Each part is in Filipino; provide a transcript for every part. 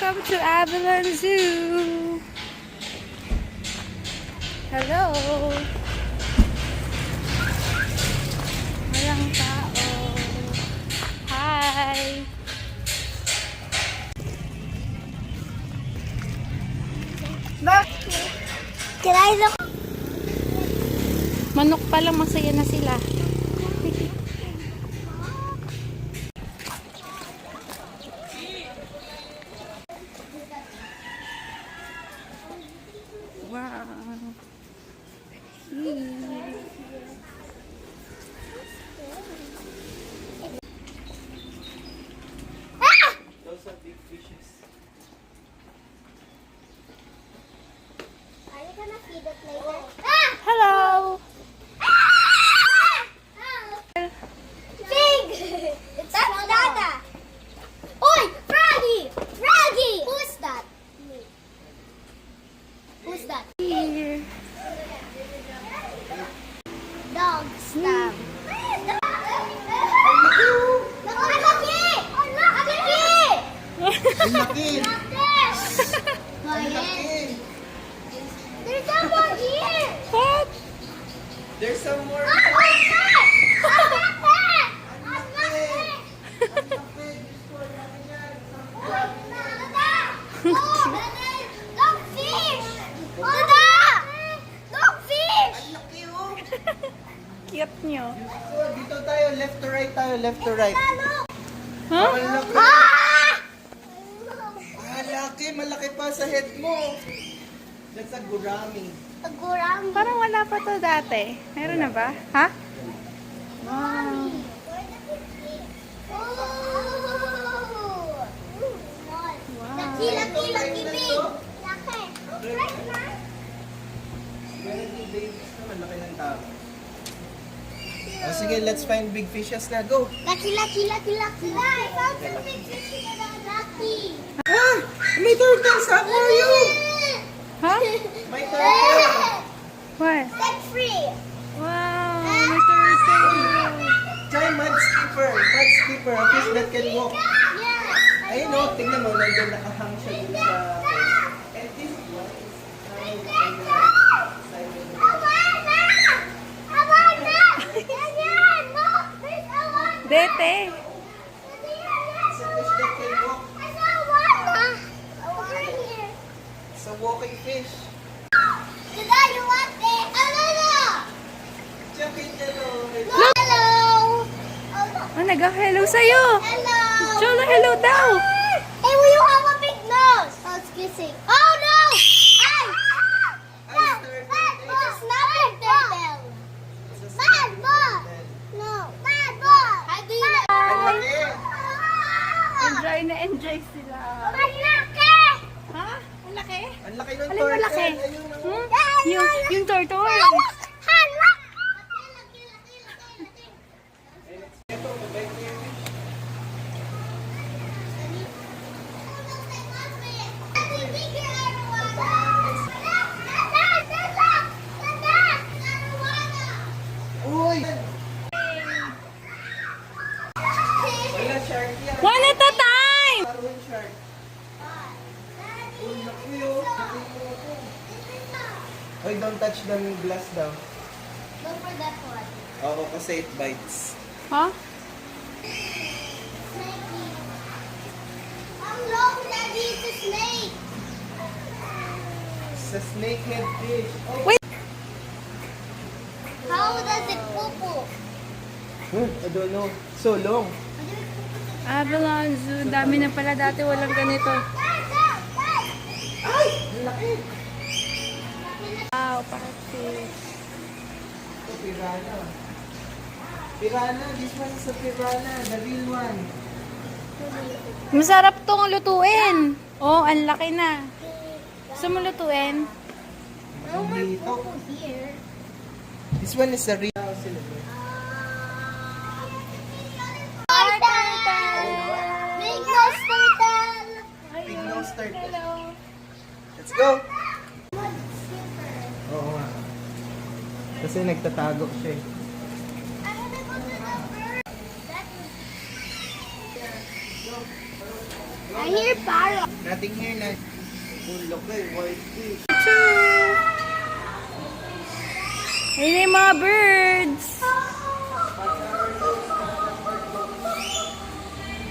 Welcome to Avalon Zoo. Hello. Walang tao. Hi. Can I look? Manok pa lang, masaya na sila. Wow. Those are big fishes. Are you gonna feed it later? Hello. Big! It's that's Dada! Oi! Froggy! Froggy! Who's that? Me. Who's that? Here. Dog stab. Ang laki! There's someone here! What? There's some more! I'm not there! I'm not there! Dogfish! Dogfish! Ang laki oh! Cute nyo. Dito tayo, left to right tayo, left to right. Huh? Ang laki! Ah! Ang laki, malaki pa sa head mo. That's a gurami. Gurami. Parang wala pa to dati. Meron na ba? Ha? Wow. Laki, laki, laki, big. Laki. Meron yung babies na malaki ng tao. Oh, sige, let's find big fishes na. Go! Lucky, lucky, lucky, lucky. I found some big fish in the lucky. Ah! May turtle sa aquarium! Ha? May turtle! What? Get free. Wow, may turtle. Try mud skipper. Mud skipper, a fish that can walk. Yes. Ayun o, tingnan mo, nandun nakahang siya dun sa... And this one is... Dete. It's a fish that can walk. It's a walking fish. Check it, hello. Oh, nag-hello sa'yo. Cholo, hello daw. Hey, will you have a big nose? Oh, it's kissing. Oh no! Hey! Ay, turtle. It's a snapping turtle. Bad boy! No. Bad boy! How do you Ang laki. Enjoy na enjoy sila. Malaki! Ha? Ang laki? Ang laki ng Alin turtle. malaki? Ayun, oh. Hmm? Yung turtle. Ito, mabait na yung fish. Uy! Wala shark yan. One at a time. Parang shark. Uy, laki oh. Laki mo ito. Uy, don't touch the glass daw. Go for that one. Oo, kasi it bites. Ha? Snakey. Ang long daddy, it's a snake. It's a snakehead fish. Oh, Wait. How does it poo-poo? I don't know. So long. Avalon Zoo. Dami na pala dati. Walang ganito. Ay! Ang laki! Wow, parrotfish. Ito, piranha. Piranha, this one is a piranha, the real one. Masarap tong lutuin. Oh, ang laki na. Gusto mo lutuin? No more Dito. poo-poo here. This one is the real one. Big nose turtle. Big nose turtle. Hello. Let's go! Oo nga. Kasi nagtatago siya eh. I hear Nothing here na. Bulok eh, white fish. Ayun yung mga birds.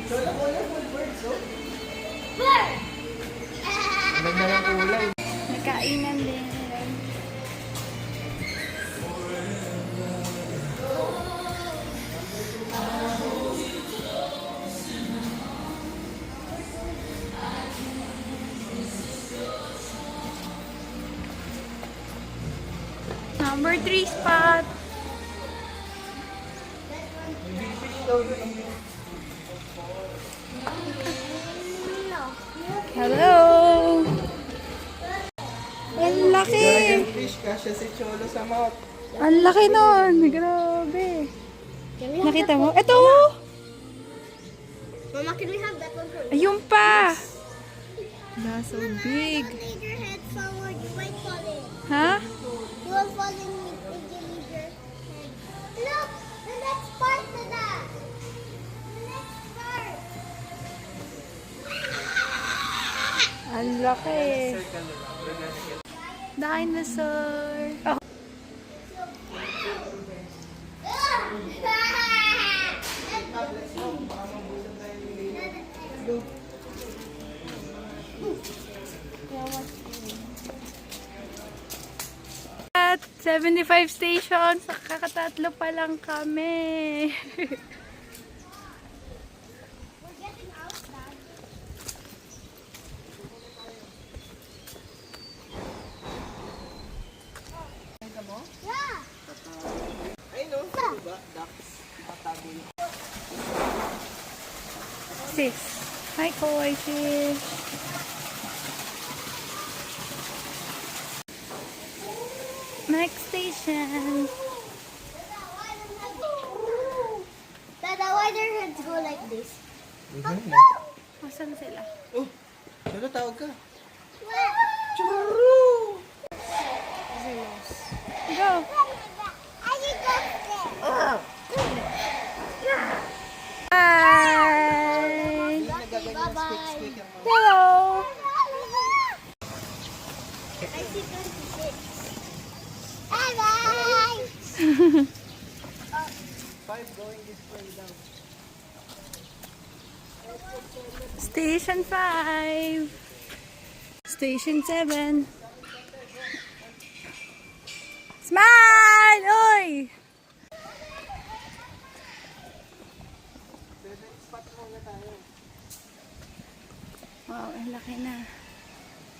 Chola, colorful birds, oh. Bird! Ang ganda ng kulay. Nakainan din. Number 3 spot. Big fish daw yun. Hello! Ang laki! Dragon fish, kasya si Cholo sa mouth. Ang laki nun! Grabe! Nakita mo? Ito! Mama, can we have that one for you? Ayun pa! That's so big. Don't lead your head forward. You might fall in. Ha? You will fall in if you leave your head. Look! The next part to that! The next part! Ang laki! Dinosaur! Oh. At 75 stations, kakatatlo pa lang kami. We're getting out, Dad. Yeah! Ay, no? Diba? Ducks. Nakatago yun. Sis. Hi, koi fish. Next station. Dada, why their heads go like this? Asan sila? Oh, Cholo, tawag ka. What? Choro! Go! I can go there. Bye! Bye-bye. Hello! I see 26. Bye-bye. 5 going this way down. Station 5. Station 7. Smile! Oy! Wow, ang laki na.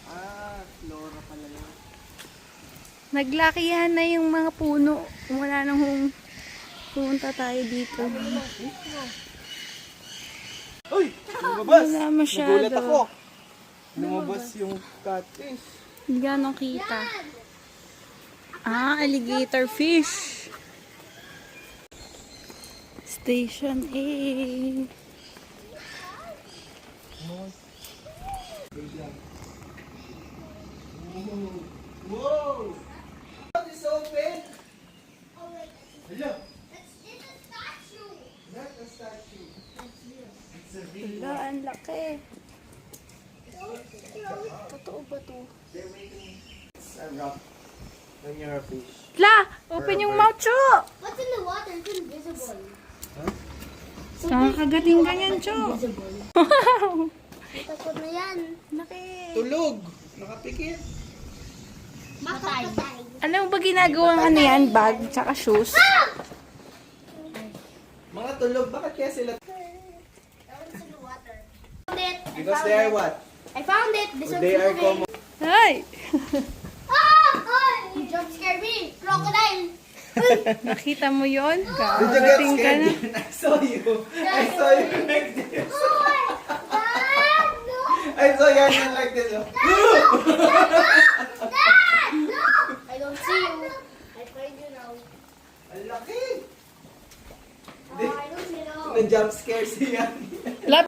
Ah, Flora pala yun. Naglakihan na yung mga puno. Wala nang pumunta tayo dito. Uy! Lumabas! Wala masyado. Nagulat ako. Lumabas yung catfish. Hindi ganong kita. Ah, alligator fish. Station A. Whoa! What is open? Oh, wait. Hello? It's a statue. Not a statue. It's a real Wala, ang laki. Totoo ba to? They're making it's a rock when you're a fish. La! Open yung mouth, Cho! What's in the water? It's invisible. Huh? Nakakagating ka yan, Cho. Wow! Takot na yan. Laki. Tulog! Nakapikit. Makapatay. Alam mo ba ginagawang ano yan? Bag, tsaka shoes? Mga tulog, bakit kaya sila? That one's in the water. Found it. Because they are what? I found it. This one's They are moving. common. Ay! Ah! You jump scare me. Crocodile. Nakita mo yun? Did you get Kakagating ka na. scared? I saw you. I saw you like this. Dad, no. I saw you like this. Dad, no. I don't see you. I find you now. Ang laki. Oh, I don't see you now. Na-jump scare siya. Lap!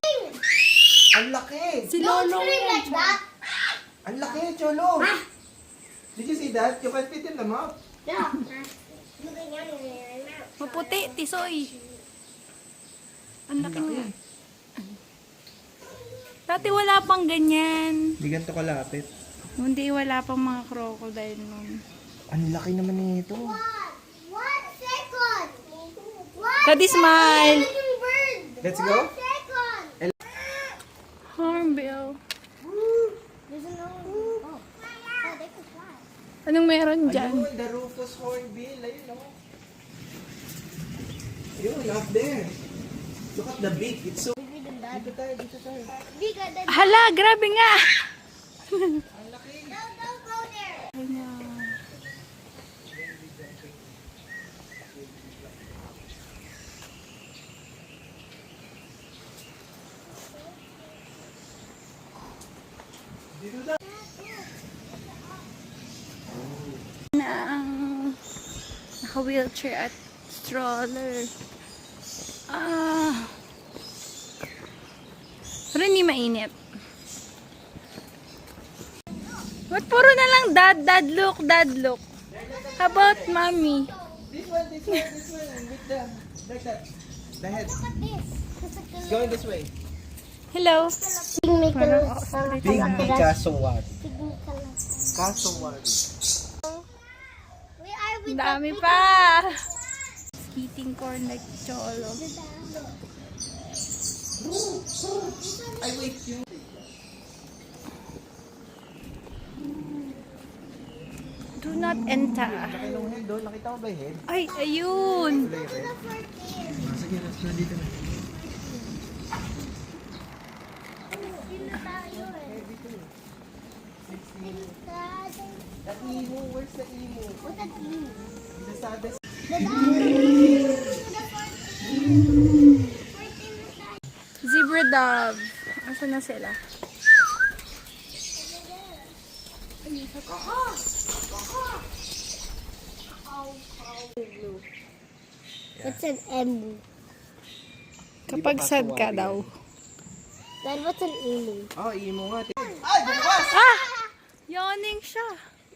Ang laki. Si Don't Lolo. scream like that. Ang laki, Cholo. Did you see that? You can fit in the mouth. Yeah. Maputi, tisoy. Ang laki niya. Dati wala pang ganyan. Hindi ganito kalapit. Hindi, wala pang mga crocodile nun. Ang laki naman nito. 1 second. One Daddy, smile. second, bird. Let's go. 1 second. Hornbill. There's another. Oh, they can fly. Anong meron dyan? Ayun, the Rufus Hornbill. Ayun, oh. Ayun, up there. Look at the beak. It's so... Bigger than that. Dito tayo, dito tayo. Bigger than Hala, grabe nga. Ang laki. Don't go there. Dito tayo. Na ang naka-wheelchair at stroller. Pero hindi mainit. Ba't puro na lang dad look, dad look? How about mommy? This one, this one, this one. With the... Like that. The head. Look at this. It's going this way. Hello. Big kasawad. Kasawad. We are with Dami pa. Eating corn like cholo. Ay, wait. Yung... Do not enter. Laki ng head doon. Nakita mo ba yung head? Ay, ayun. Wala yung head. Sige, let's go dito na. The emu, where's the emu? What's that mean? The saddest. Zebra dove. Asa na sila? What's an emu? Kapag sad ka daw. Then what's an emu? Oh, emu nga. Ay, bukas! Ah! Yawning siya.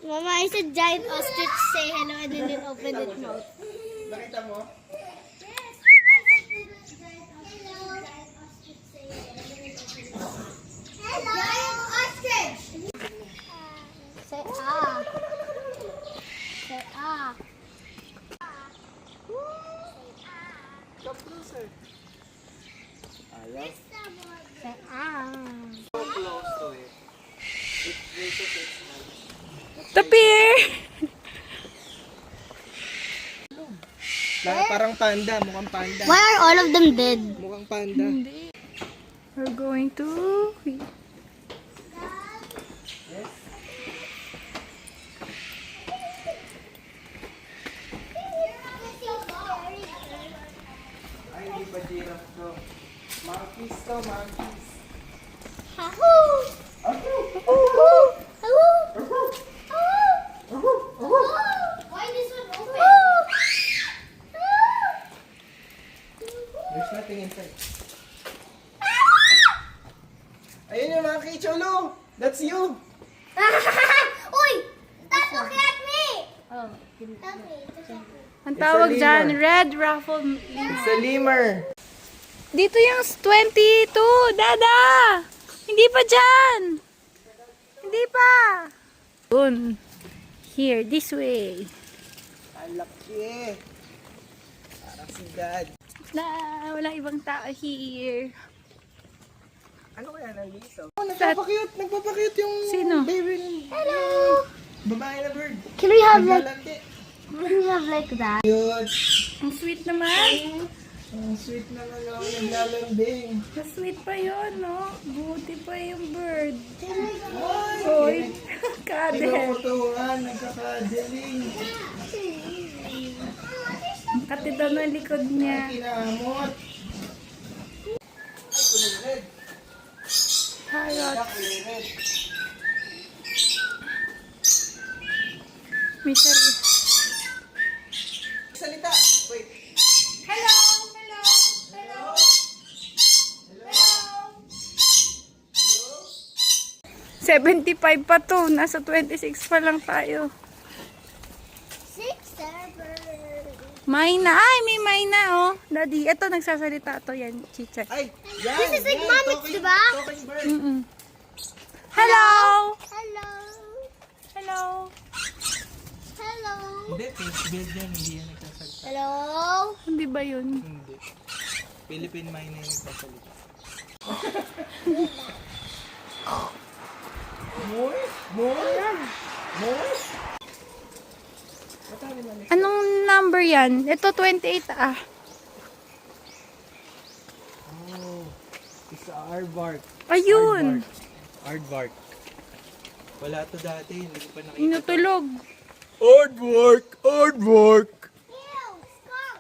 Mama, I said giant ostrich say hello and then it opened its mouth. Nakita mo? Yes, I said giant ostrich say hello. Giant ostrich! Say ah. Say ah. Come closer. Ayaw. Say ah. So close to it. It raises its head. Tapir! Parang panda. Mukhang panda. Why are all of them dead? Mukhang panda. Hindi. We're going to... Ay, hindi ba giraffe to? Monkeys to, monkeys. Why this one open? There's nothing inside. Ayun yung monkey, Cholo! That's you! Uy! That's looking at me! Oh. Okay. Ang It's tawag a dyan, lemur. red ruffle. It's a lemur. Dito yung 22, Dada! Hindi pa dyan! Hindi pa! Dun. Here, this way. Ang laki. Parang si Dad. Wala ibang tao here. Ano kaya nandito? Oh, nagpapakute! Nagpapakute yung Sino? baby. Hello! Babae na bird. Can we have Naglalandi. like that? Cute. Ang sweet naman. Ang sweet naman ako naglalambing. Mas sweet pa yun, no? Buti pa yung bird. Ay! Hoy, kadel. Pinukutuhan, nagkakadeling. Ang katito ng likod niya. Kinamot. Ay, kulay red. Parrot. Kulay red. May sarili. Salita. Wait. Hello! Hello! Hello! Hello? 75 pa to. Nasa 26 pa lang tayo. 6, 7. Mayna. Ay, may mayna, oh. Daddy, ito nagsasalita to yan, Chicha. Ay, yan! This is like yan, marmots, talking- diba? Talking bird. Mm-mm. Hello! Hello. Hello! Hello. Hindi, face build yan. Hindi yan nagsasalita. Hello. Hindi ba yun? Hindi. Philippine Mine na yung nagsasalita. More? More? More? Anong number yan? Ito, 28, ah. Oh, it's a aardvark. Ayun! Aardvark. Wala to dati, hindi ko pa nakita. Inutulog. Aardvark! Aardvark! Ew, skunk.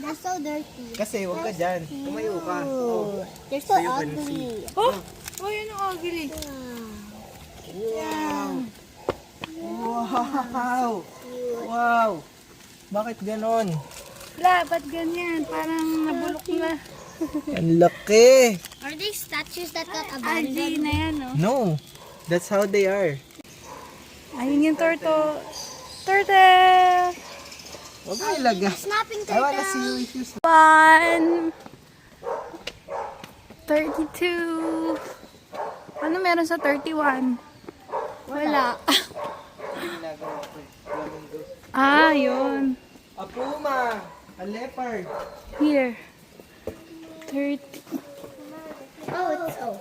They're so dirty. Kasi huwag ka dyan. Tumayo ka. Oh. They're so So you can ugly. Oh! Oh, yun ang ugly. Wow! Wow! Wow! Bakit ganon? Wala, ba't ganyan? Parang nabulok na. Ang laki! Are they statues that got RJ abandoned? na yan, oh. No! That's how they are. Ayun yung turtle. Turtle! Huwag mo ilaga. Snapping I wanna see you turtle. if you snap. 1 32. Ano meron sa 31? Wala. Ginagawa ko eh. Flamingos. Ah, yun. A puma! A leopard! Here. 30. Oh, it's oh.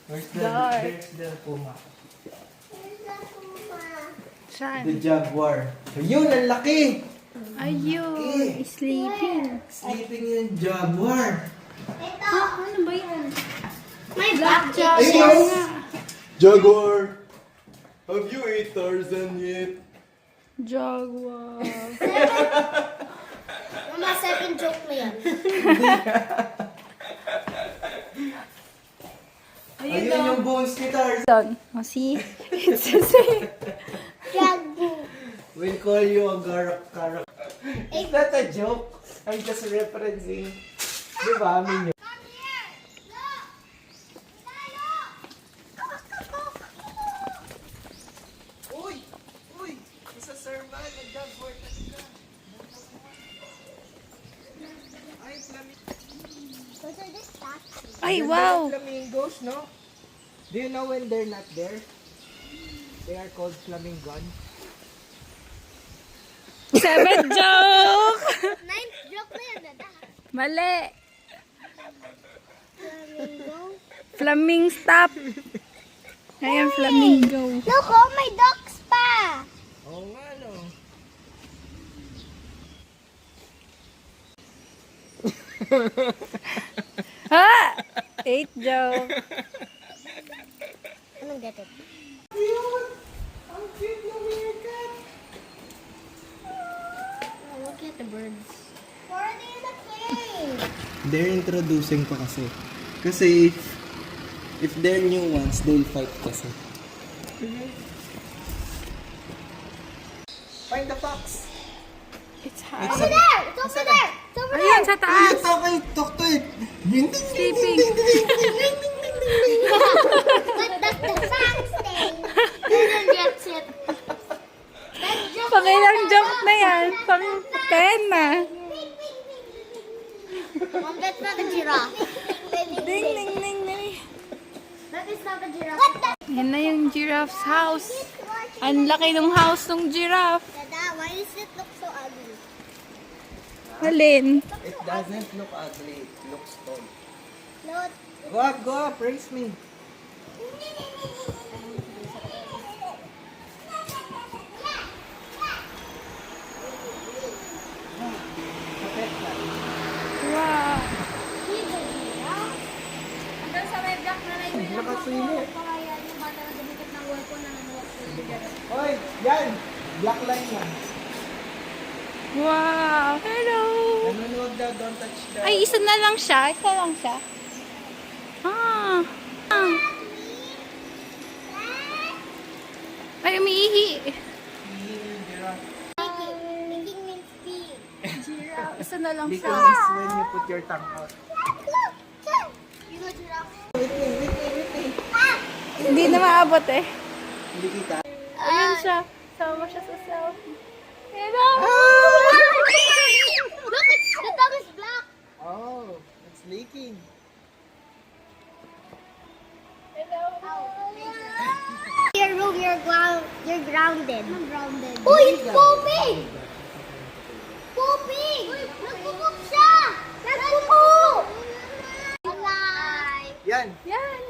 Where's Dark. there's the puma? Saan? The jaguar. Ayun, ang laki! Ayun. Sleeping. Sleeping yung jaguar. Ito. Ano ba yan? My black Ayun! Jaguar! Have you ate Tarzan yet? Jaguar. Mama, second joke mo yan. Ayun yung bones ni Tarzan. Done. Oh, see? It's the same. Jagu. We'll call you a garak-karak. Is that a joke? I'm just referencing. Di ba, amin yun? Come here. Look. Uy! Uy! Isa serval, nag-jaguar talaga. Ay, Those are the statues. Ay, wow. Flamingos, no? Do you know when they're not there? They are called flamingon. 7 joke! Ninth joke na yan, dada. Mali. Flamingo. Flaming stop. Ayan, flamingo. Look, oh, may ducks pa. Oo nga, no? Ha! 8 joke. Anong get it? Cute! Ang cute ng meerkat! Oh, look at the birds. Why are they in the cage? They're introducing pa kasi. Kasi, if they're new ones, they'll fight kasi. Find the fox! It's high. It's Over there! It's over there! It's over Ayun, there! sa taas. Talk to it! Sleeping. But that's the fox thing. Then gets it. That joke Pangilang joke na yan. Pang 10 na. Mom, that's not a giraffe. Ding, ding, ding, ding. That is not a giraffe. What the? Yan na yung giraffe's house. Ang laki ng house ng giraffe. Dada, why does it look so ugly? Alin? It doesn't look ugly, it looks tall. No, Go up, race me. Wow. he's a giraffe. Hanggang sa may black na line Nakasumo. Kaya yung bata na dumikit ng wall ko na nanuwag ko yung giraffe. Hoy, yan! Black line yan. Wow. Hello. Nanonood daw, don't touch the... Ay, isa na lang siya. Isa lang siya. Ah. Ah. Ay, umiihi. Making means pee. Giraffe. Isa na lang Because siya. it's when you put your tongue out. Look! Whitney. Hindi na maabot eh. Hindi kita. Ayun siya. Sama siya sa selfie. Hello! Look, the tub is black. Oh, it's leaking. Your room, you're grounded. I'm grounded. Oh, it's pooping! Pooping! Nagpupoop siya! Nagpupoop! Alive! Yan. Yan.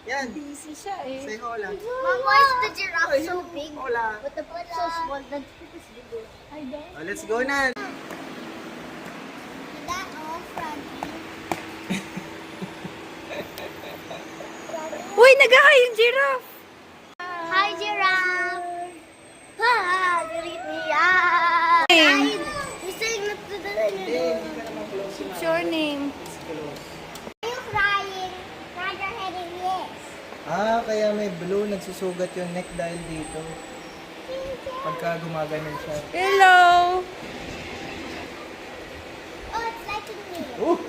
Yan. Busy siya eh. Say hola. Mom, why is the giraffe so big? Hola. But the foot so small, the foot is bigger. I don't. Oh, let's go na. That all from Uy, nag-hi yung giraffe. Hi, giraffe! Ah, delete me out! Name. You're saying not to the Hindi, hindi ka naman close What's your name? It's close. Are you crying? Nod your head in yes. Ah, kaya may blue. Nagsusugat yung neck dahil dito. Pagka gumaganon siya. Hello. Oh, it's liking me. Oh!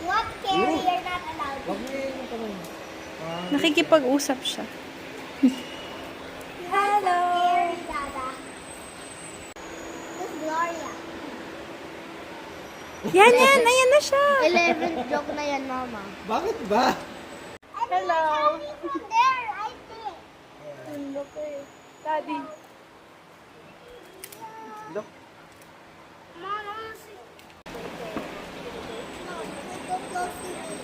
What carry? You're not allowed. Wag mo yun yung kamay. Ah, Nakikipag-usap siya. Hello. Carry, Dada. This Gloria. Yan, yan. Ayan na siya. 11th joke na yan, Mama. bakit ba? Hello. From there, I think. Look eh. Daddy. Look. Mama, see. No, go close to me.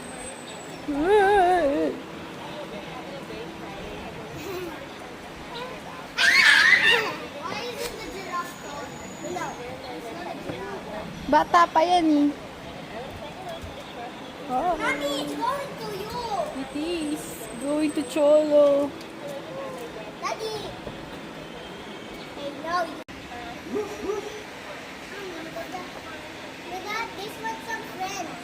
Why isn't the giraffe tall? No, it's not a giraffe. Bata pa yan eh. Oh. Mommy, it's going to you. It is. Going to Cholo. Daddy. Hey, no. Dad, this was some friends.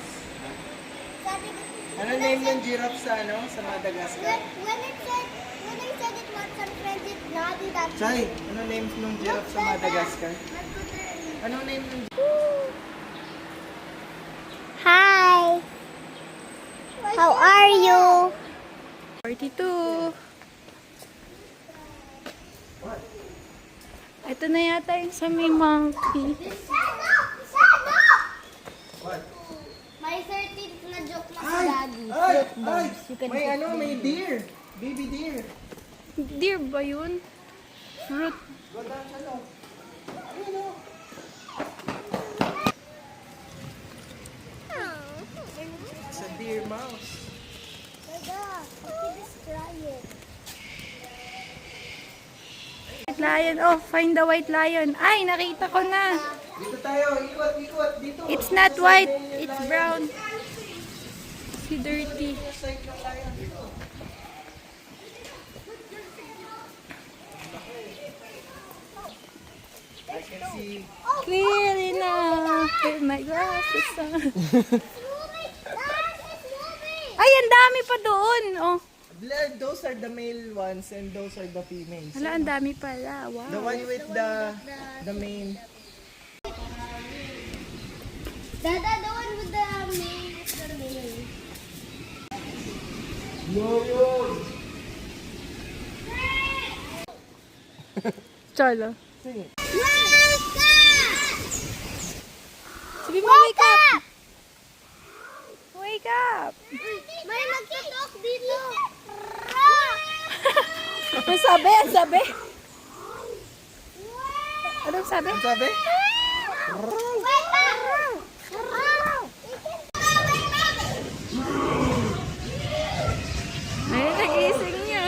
Sabi ko, Ano name ng giraffe sa ano? Sa Madagascar? when I said it was some friends, it's not that. Chay, ano name ng giraffe sa Madagascar? Ano name ng Hi. How are you? 42. Ito na yata yung sa may monkey. What? May 13th na joke na si Ay! Daddy. Ay! Ay! May ano, may deer. Baby deer. Deer ba yun? Fruit. Go down siya no. Ayun o. It's a deer mouse. Dada, look at this crying. White lion. Oh, find the white lion. Ay, nakita ko na. Dito tayo. Ikot, ikot. Dito. It's not white. It's brown. Si dirty. Side ng lion dito. I can see. Clearly now. With my glasses on. It's moving! Dad, it's moving! Ay, ang dami pa doon. Oh. Those are the male ones and those are the females. Hala, ang dami pala. Wow. The one with the main. Dada, the one with the mane is the mane. Cholo. Sing it. Wake up! Sabi mo, wake up! Wake up! May nagtutok dito. Ang sabi, ang sabi. Anong sabi? Ang sabi? Wake up! Ay, nagising niya.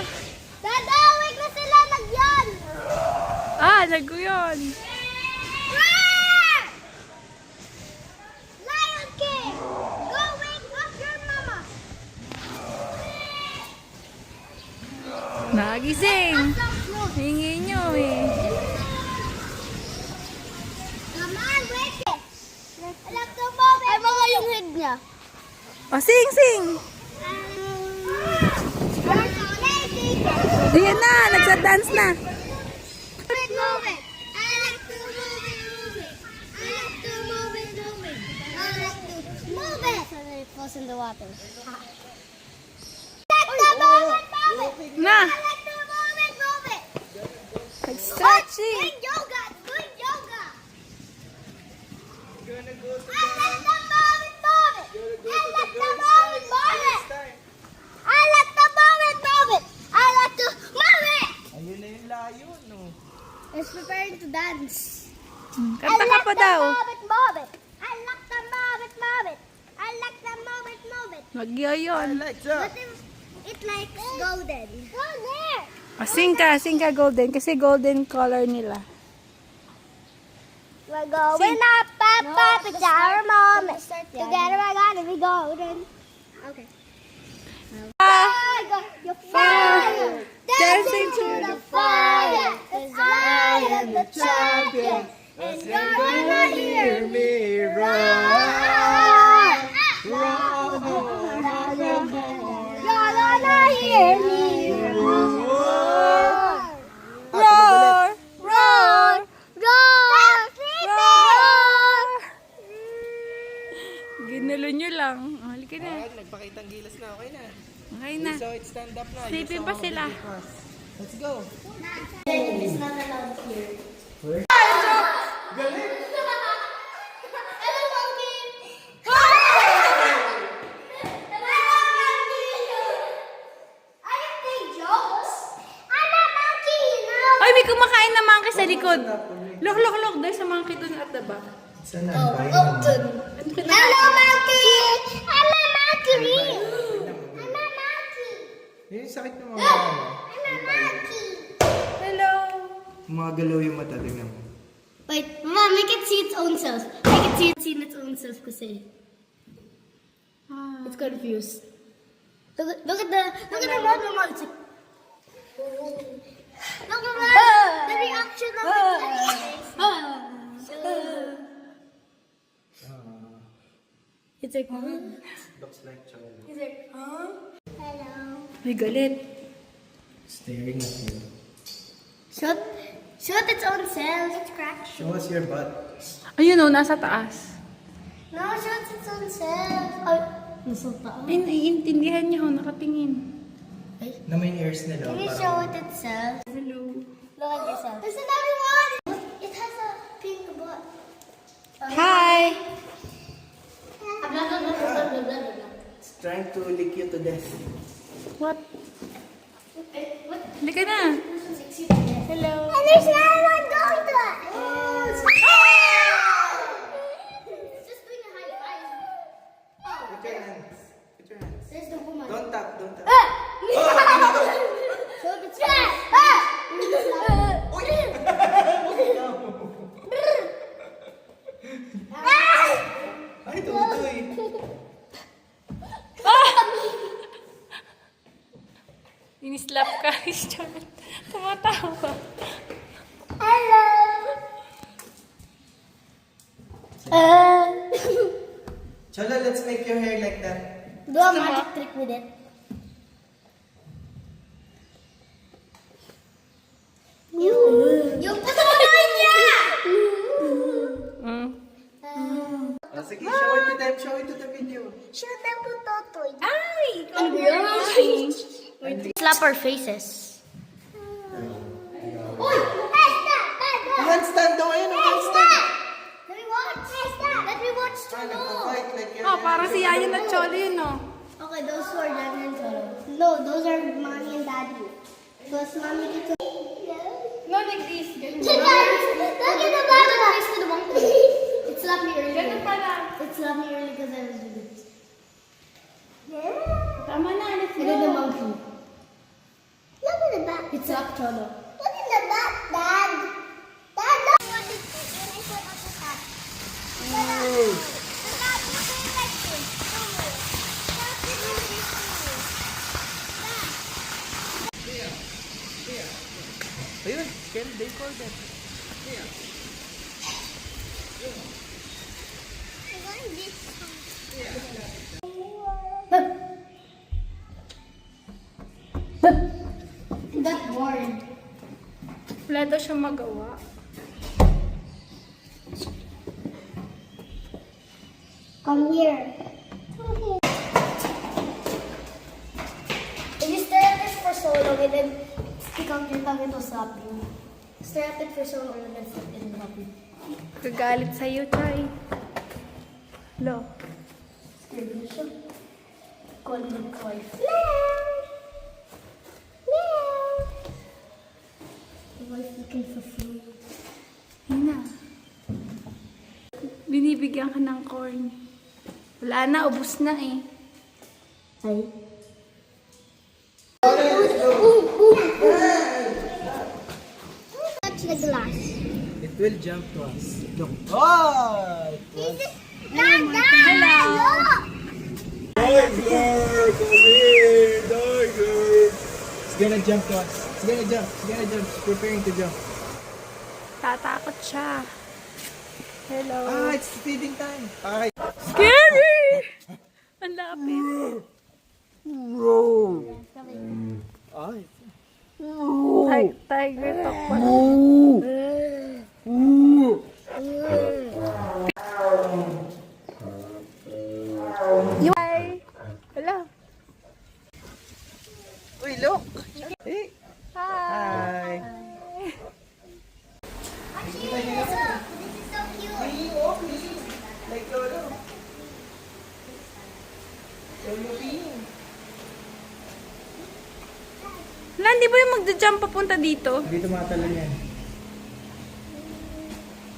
Dada, wake na sila, nagyan! Ah, naguyon. Lion King! Go wake up your mama! Nagising. Hingi nyo eh. Come on, wake it! Alam ko mo, ay mga yung head niya. Oh, sing, sing. Diyan na, nagsa-dance na. Move it. I like to move it, move it. I like to move it, move it. I like to move it. So that it falls in the water. preparing to dance. Kanta ka pa daw. Move it. I like the move it, move it. I like the move it, move it. Magyoyon. What if it likes golden? Go there. Sing ka golden kasi golden color nila. We're going up, up, up. It's our moment. Together we're gonna be golden. Okay. Your fire. Dancing to the fire. 'Cause I am the champion. And you're gonna hear me roar. You're gonna hear me roar. Roar! Roar! Roar. Roar! Ginulo nyo lang. Oh, halika na. Nagpakitang gilas na. Okay na. Okay na. So it stand up na. Sleeping pa sila. Let's go. It's not allowed here. Galing. Hello, monkey. I can take jokes. I'm a monkey, you know. Ay, may kumakain na monkey sa likod. Look, look, look. There's a monkey dun at the back. Saan na? Ano kinakain? Hello, monkey. I'm a monkey. I'm a monkey. Yung sakit ng mga ano. I'm a monkey. Hello. Gumagalaw yung mata. Tingnan mo. Wait, Mom, make it see its own self. Make it see its own self kasi it's confused. Look at the mom. It's like, look at the reaction of its face. It's like, Looks like Cholo. He's like, hello. May galit. Staring at you. Shut its own self. It's cracked. Show us your butt. Ayun o, nasa taas. No, shut its own self. Ay, nasa taas. Ay, naiintindihan niya ho, nakatingin. Na may ears nila. Can you parang- show it itself? Hello. Look at yourself. There's another one. It has a pink butt. Hi! It's trying to lick you to death. What? What? Halika na. Hello. And there's another one going to it. It's just doing a high five. Put your hands. Put your hands. There's the woman. Don't tap. Don't tap. Show its face. Ay, tumutoy. Inislap ka. Tumatawa. Hello. Cholo, let's make your hair like that. Do a magic trick with it. You put on niya! Mm. Oh, sige, show it to them. Show it to the video. Show them to Totoy. Ay! Slap our faces. Uy! Hey, stop! Handstand daw. Ayun, handstand. Let me watch. Hey, stop! Let me watch Ah, Cholo. nagpa-fight like you're- Oh, parang si Yayan at Cholo yun, no? Okay, those two are Daddy and Cholo. No, those are Mommy and Daddy. Because Mommy gets No, like this. Look at the bottom. Face to the monkey. It slapped me earlier. Ganun pala. It slapped me earlier because I was with it. Yeah. Tama na, let's And then the go. monkey. Look at the back. It slapped Cholo. Look at the back, Dad. Dad, look. What is this? And I put on the top. The top is like this. Top is like this. Ayun, can they call that? That bored. Wala daw siya magawa. Come here. If you stare at this for so long and then stick out your tongue, it will slap you. Stare at it for so long and then stick it in the you. Gagalit sa'yo, Chay. Lo. Scared mo siya. Call him twice. Always looking for food. Hina. Binibigyan ka ng corn. Wala na, ubus na eh. Ay. Touch the glass. It will jump to us. Look. Oh! Hello. Tiger! Come here! Tiger! It's gonna jump to us. It's gonna jump. It's gonna jump. It's preparing to jump. Tatakot siya. Hello. Ah, it's feeding time. Alright. Scary! Ang lapit. Ay. Tiger talk pa. Hi! Hello. Uy, look! Hey! Hi! Hi! This is so cute. Like Lolo. Lolo Ping. Wala, hindi ba yung magja-jump papunta dito? Dito matalan yan.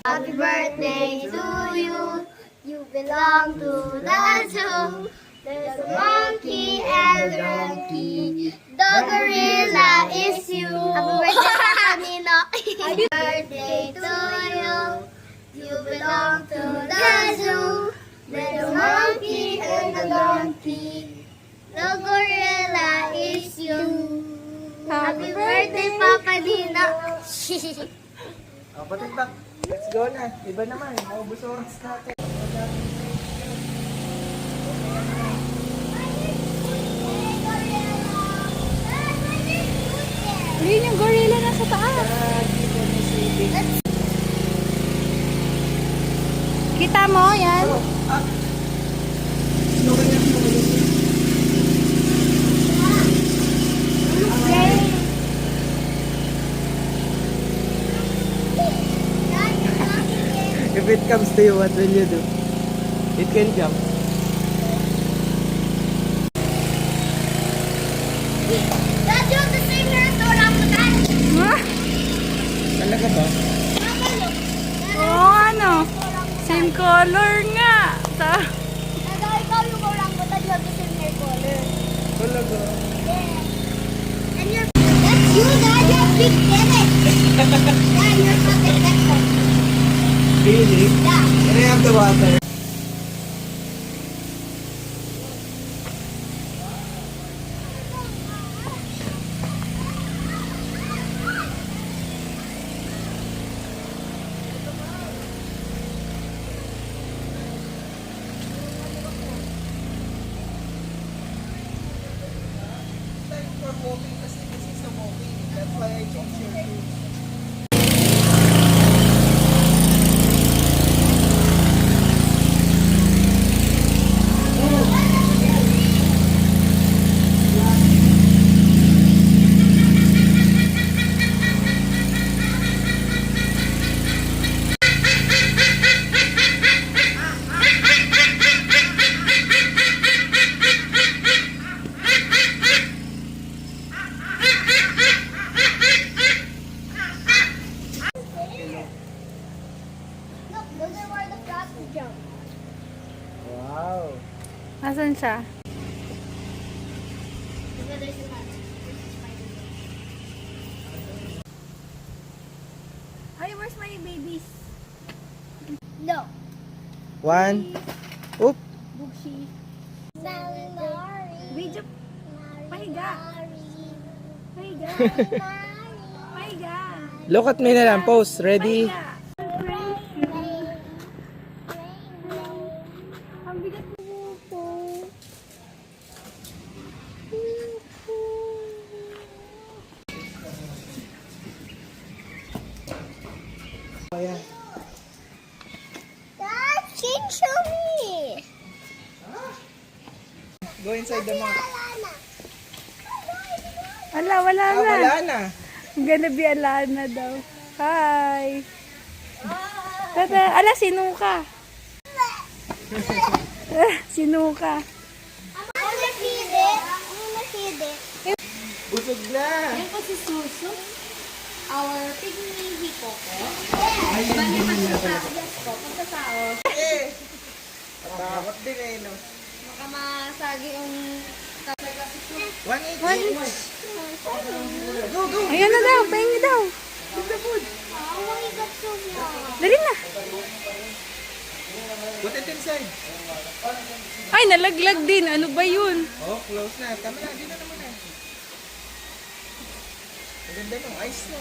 Happy birthday to you. You belong to the zoo. There's a monkey and a donkey. The gorilla is you. Happy birthday, Kanino. Happy birthday to you. You belong to the zoo. There's a monkey and a donkey. The gorilla is you. Happy birthday, Papa Nino. Oh, patimbak. Let's go na. Iba naman. Maubos oras natin. Ayun yung gorilla na sa taas. Kita mo yan? If it comes to you, what will you do? It can jump. Dad, you're the same as orangutan. Ah, Talaga ba? Mama, look. oo ano. Same color nga. Dad, ikaw yung orangutan, you have the same hair color. Talaga. Yeah. And you're... That's you, Dad. You have big tennis. Yeah, you're something like that. Really? Yeah. Can I have the water? Time for walking kasi this is a walking. That's why I changed your shoes. Look, those are where the frogs jump. Wow. Asan siya? There's a man. Ay, where's my babies? No. One. Oop. Bugsy. Salinari. Video. Pahiga. Pahiga. Pahiga. Look at me na lang. Pose. Ready? Pahiga. Ang bigat mo po. Ayan. Dad, can you show me? Go inside the mouth. Wala, wala Ah, na. wala na. I'm gonna be Alana daw. Hi. Tata, ala, sinuka. Sinuka. I'm gonna feed it. I'm gonna feed it. Busog na. Yan po si Suso. our pygmy hippo po. Ay, yun Bali, din nila pagkatao. talaga. Yes po, pagkatao. Eh! Matakot din eh, no? Baka masagi yung 180. Go, go! Ayan na daw, pahingi daw. Dali na. Put it inside. Ay, nalaglag din. Ano ba yun? Oh, close na. Tama na, dito naman na. Ang ganda no, ice no.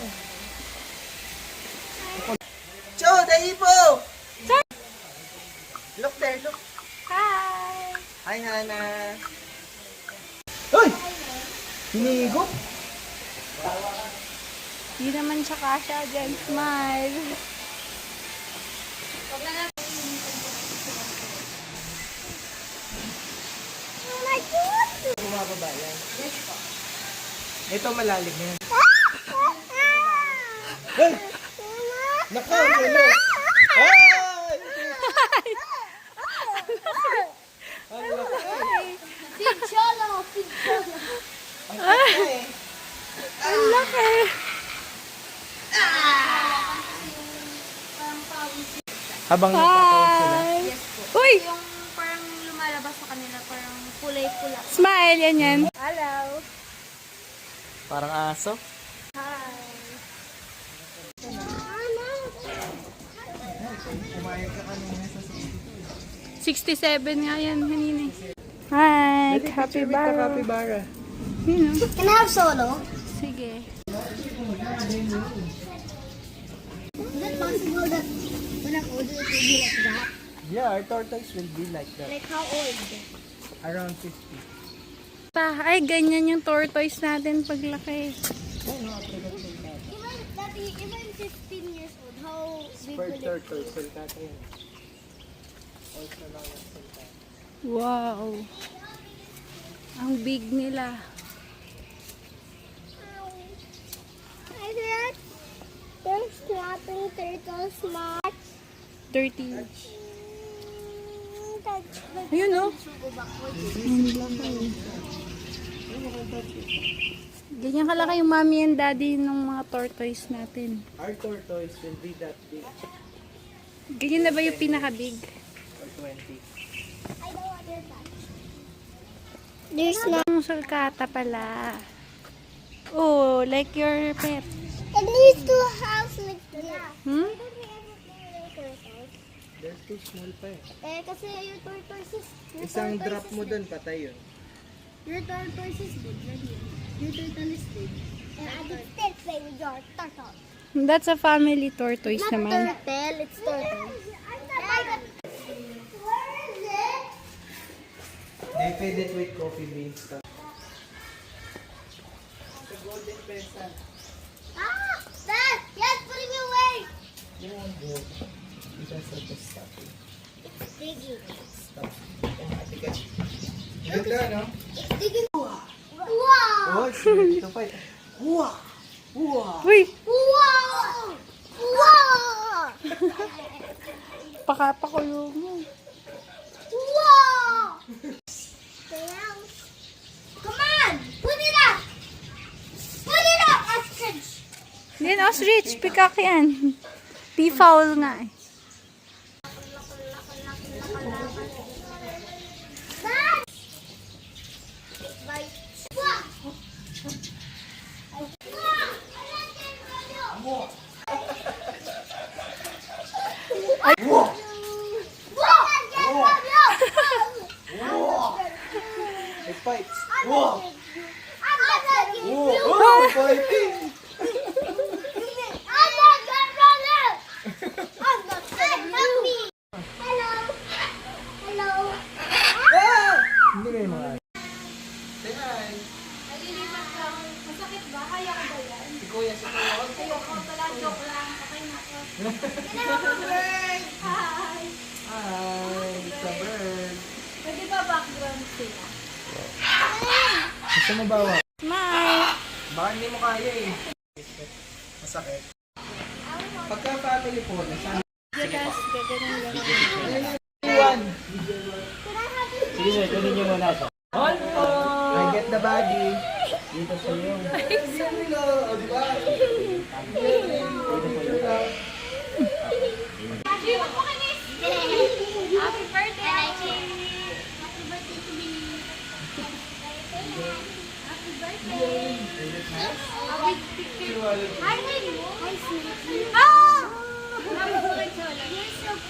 Cho, the hippo! Look there, look. Hi. Hi, Hana. Hoy! Hinihigop? Di naman siya kasha dyan. Smile. Bumababa yan. Ito malalim yan. Hey! Nako, hello! Ay! Ang laki! Big cholo, big cholo. Ang laki eh. Ang laki. Habang nagpapawag sila. Hi. Yes po. Uy! Yung parang lumalabas sa kanila, parang kulay-pula. Smile, yan yan. Hello. Parang aso. Kumayag ka kanina sa 67 nga yan, kanina. Hi, happy bar. capybara. Yun, oh. Can I have solo? Sige. Is it possible that when I'm older it will be like that? Yeah, our tortoise will be like that. Like how old? Around 50. Ay, ganyan yung tortoise natin paglaki. Even 15 years old, how big Per will it turtle, sultata yun. Also lang yung sultata. Wow. Ang big nila. I heard there's clapping turtles smart. 30. Ayun, oh. Ganyan kalaki yung mommy and daddy ng mga tortoise natin. Our tortoise will be that big. Ganyan na ba yung pinaka-big? Or 20. I don't want your touch. There's no. Ang sulcata pala. Oh, like your pet. It needs to have like that. Hmm? They're too small pa eh. Kasi your tortoise is. Isang drop mo dun, patay yun. Your tortoise is big. Your turtle is big. And I can still play with your turtle. That's a family tortoise Not naman. turtle, it's turtle. Where is it? They feed it with coffee beans. The golden pheasant. Ah! Dad! Yes, putting me away! You won't go. Because of the stuffing. It's digging. Stuff. Ganda, no? It's digging. Wow! Oh, sweet. Ito pa eh. Wow! Wow! Uy! Wow! Wow! Pakapakulo mo. Wow! Come on! Put it up! Put it up, ostrich! Yan, ostrich. Peacock yan. Peafowl nga eh. Dad! Bye. Wow! It fights. Wow! I'm not letting you. Oh, fighting! I'm not gonna I'm not letting you. Hello. Hello. Ah! Hindi may mga. Say hi. Nalilipat lang. Masakit ba? Kaya ko ba yan? Si Kuya, si Kuya. Ayoko pala. Joke lang. Okay na ako. Bird! Hi. Hi, it's a bird. Pwede ba background sila? Gusto mo bawa? Smile. Baka hindi mo kaya eh. Masakit. Pagka family po, nasaan? Gagas, gaganon, gaganon. Iwan. Sige sir, kunin niyo muna ito. I get the body. Dito sa iyo. Hello, di ba?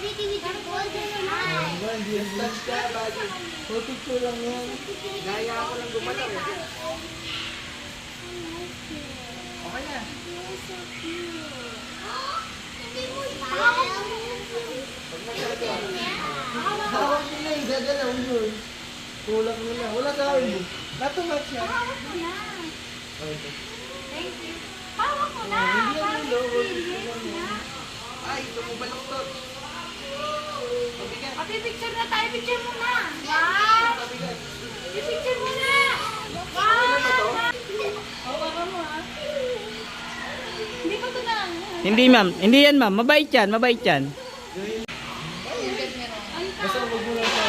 Sweetie with your golden eyes. Hindi yung touch ka, buddy. Photo lang yan. Gaya ako lang gumalaw eh. Okay na. Hawak nila yung gagalaw yun. Tulak nila. Wala sa akin mo. Natumat siya. Okay. Thank you. Hawak mo na. Hindi yan Parang yung lower. experience na. Ay, tumubaloktot. Pabigat. Picture na tayo. Picture mo na. Wow. Pabigat. Picture mo na. Wow. Hawakan mo ah. Hindi pa ito na. Hindi ma'am, hindi yan ma'am. Mabait yan, mabait yan. Basta huwag mo lang sa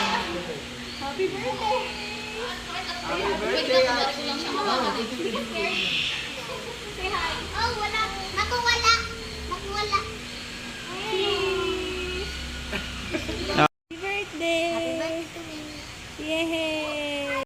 Happy birthday. Happy birthday, Ate.